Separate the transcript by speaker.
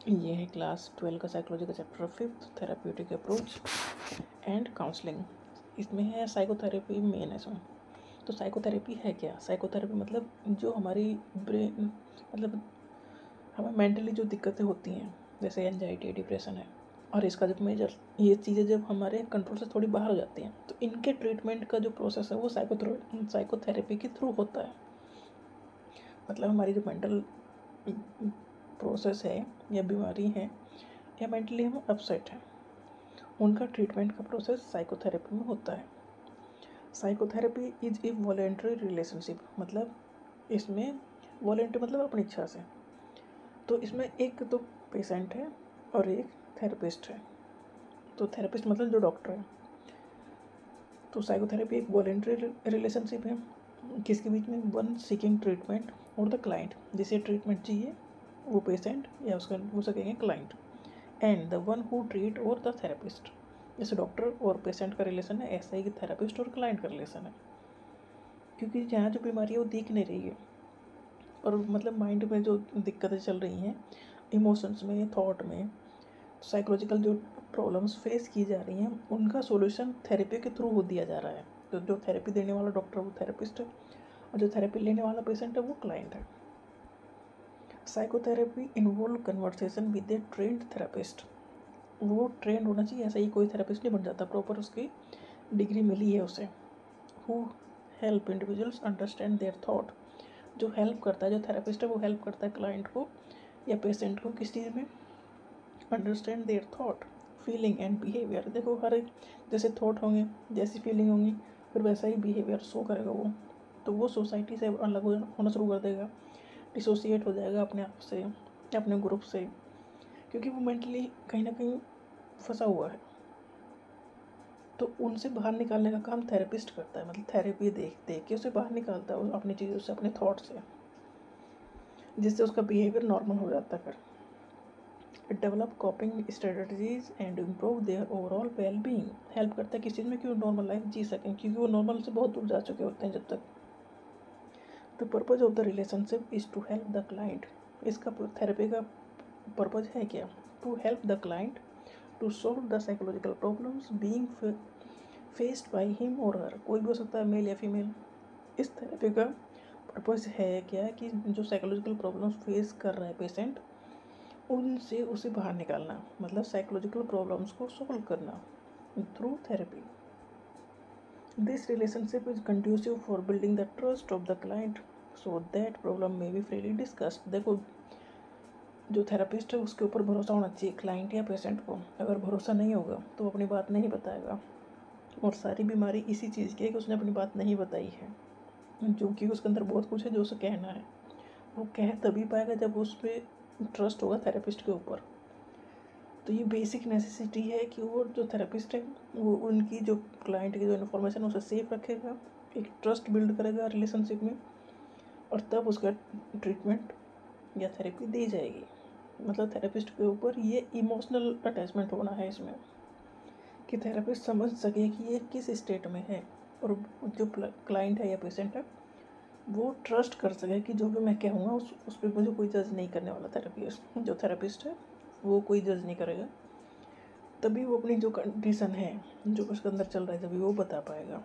Speaker 1: ये है क्लास 12 का साइकोलॉजी का chapter 5 therapeutic approach and counselling. इसमें है साइकोथेरेपी मेन है इसमें। तो साइकोथेरेपी है क्या? साइकोथेरेपी मतलब जो हमारी ब्रेन मतलब हमें मेंटली जो दिक्कतें होती हैं, जैसे एंजाइटी, डिप्रेशन है, और इसका जब मेजर ये चीज़ें जब हमारे कंट्रोल से थोड़ी बाहर हो जाती हैं तो इनके ट्रीटमेंट का जो प्रोसेस है वो साइकोथेरेपी के थ्रू होता है। मतलब हमारी जो मेंटल प्रोसेस है या बीमारी है या मेंटली हम अपसेट हैं, उनका ट्रीटमेंट का प्रोसेस साइकोथेरेपी में होता है। Psychotherapy is a voluntary relationship, मतलब इसमें वॉलेंट्री मतलब अपनी इच्छा से। तो इसमें एक तो पेशेंट है और एक थेरेपिस्ट है। तो थेरेपिस्ट मतलब जो डॉक्टर है। तो साइकोथेरेपी एक वॉलेंट्री रिलेशनशिप है किसके बीच में? वन सीकिंग ट्रीटमेंट और द क्लाइंट, जिसे ट्रीटमेंट चाहिए वो पेशेंट या उसका उसे कहेंगे client, and the one who treat और द थेरेपिस्ट। जैसे डॉक्टर और पेशेंट का रिलेशन है, ऐसा ही कि थेरेपिस्ट और क्लाइंट का रिलेशन है। क्योंकि जहाँ जो बीमारी है वो दिख नहीं रही है, और मतलब माइंड में जो दिक्कतें चल रही हैं, इमोशंस में, थॉट में, साइकोलॉजिकल जो प्रॉब्लम्स फेस की जा रही हैं, उनका सॉल्यूशन थेरेपी के थ्रू हो दिया जा रहा है। तो जो थेरेपी देने वाला डॉक्टर वो थेरेपिस्ट है, और जो थेरेपी लेने वाला पेशेंट है वो क्लाइंट है। Psychotherapy involve conversation with A trend therapist. वो ट्रेंड होना चाहिए, ऐसा ही कोई थेरेपिस्ट नहीं बन जाता, प्रॉपर उसकी डिग्री मिली है उसे। Who help individuals understand their thought, जो हेल्प करता है, जो थेरेपिस्ट है वो हेल्प करता है क्लाइंट को या पेशेंट को किस चीज़ में? Understand their thought, feeling and behaviour. देखो हर एक जैसे थॉट होंगे, जैसी फीलिंग होंगी, फिर वैसा ही बिहेवियर शो करेगा वो। तो वो सोसाइटी से अलग होना शुरू कर देगा, डिसोसिएट हो जाएगा अपने आप से, अपने ग्रुप से, क्योंकि वो मेंटली कहीं ना कहीं फंसा हुआ है। तो उनसे बाहर निकालने का काम थेरेपिस्ट करता है, मतलब थेरेपी देख देख के उसे बाहर निकालता है अपनी चीज़ों से, अपने थॉट से, जिससे उसका बिहेवियर नॉर्मल हो जाता है। फिर develop कॉपिंग strategies and improve their overall well being. Help करता है किस चीज़ में? कि वो नॉर्मल लाइफ जी सकें, क्योंकि वो नॉर्मल से बहुत दूर जा चुके होते हैं जब तक। The purpose of the relationship is to help the client. इसका थेरेपी का पर्पज है क्या? To help the client to solve the psychological problems being faced by him और हर। कोई भी हो सकता है, मेल या फीमेल। इस थेरेपी का पर्पज है क्या? कि जो साइकोलॉजिकल प्रॉब्लम्स फेस कर रहा है पेशेंट, उनसे उसे बाहर निकालना, मतलब साइकोलॉजिकल प्रॉब्लम्स को सॉल्व करना through therapy. This relationship is conducive for building the trust of the client so that problem may be freely discussed. देखो जो थेरेपिस्ट है उसके ऊपर भरोसा होना चाहिए क्लाइंट या पेशेंट को। अगर भरोसा नहीं होगा तो वो अपनी बात नहीं बताएगा, और सारी बीमारी इसी चीज़ की है कि उसने अपनी बात नहीं बताई है, जो कि उसके अंदर बहुत कुछ है जो उसे कहना है। वो कह तभी पाएगा जब उस पर ट्रस्ट होगा थेरेपिस्ट के ऊपर। तो ये बेसिक नेसेसिटी है कि वो जो थेरेपिस्ट है वो उनकी जो क्लाइंट की जो इन्फॉर्मेशन है उसे सेफ रखेगा, एक ट्रस्ट बिल्ड करेगा रिलेशनशिप में, और तब उसका ट्रीटमेंट या थेरेपी दी जाएगी। मतलब थेरेपिस्ट के ऊपर ये इमोशनल अटैचमेंट होना है इसमें, कि थेरेपिस्ट समझ सके कि ये किस स्टेट में है, और जो क्लाइंट है या पेशेंट है वो ट्रस्ट कर सके कि जो भी मैं कहूँगा उस पर मुझे कोई जज नहीं करने वाला। जो थेरेपिस्ट है वो कोई जज नहीं करेगा, तभी वो अपनी जो कंडीशन है, जो उसके अंदर चल रहा है, तभी वो बता पाएगा।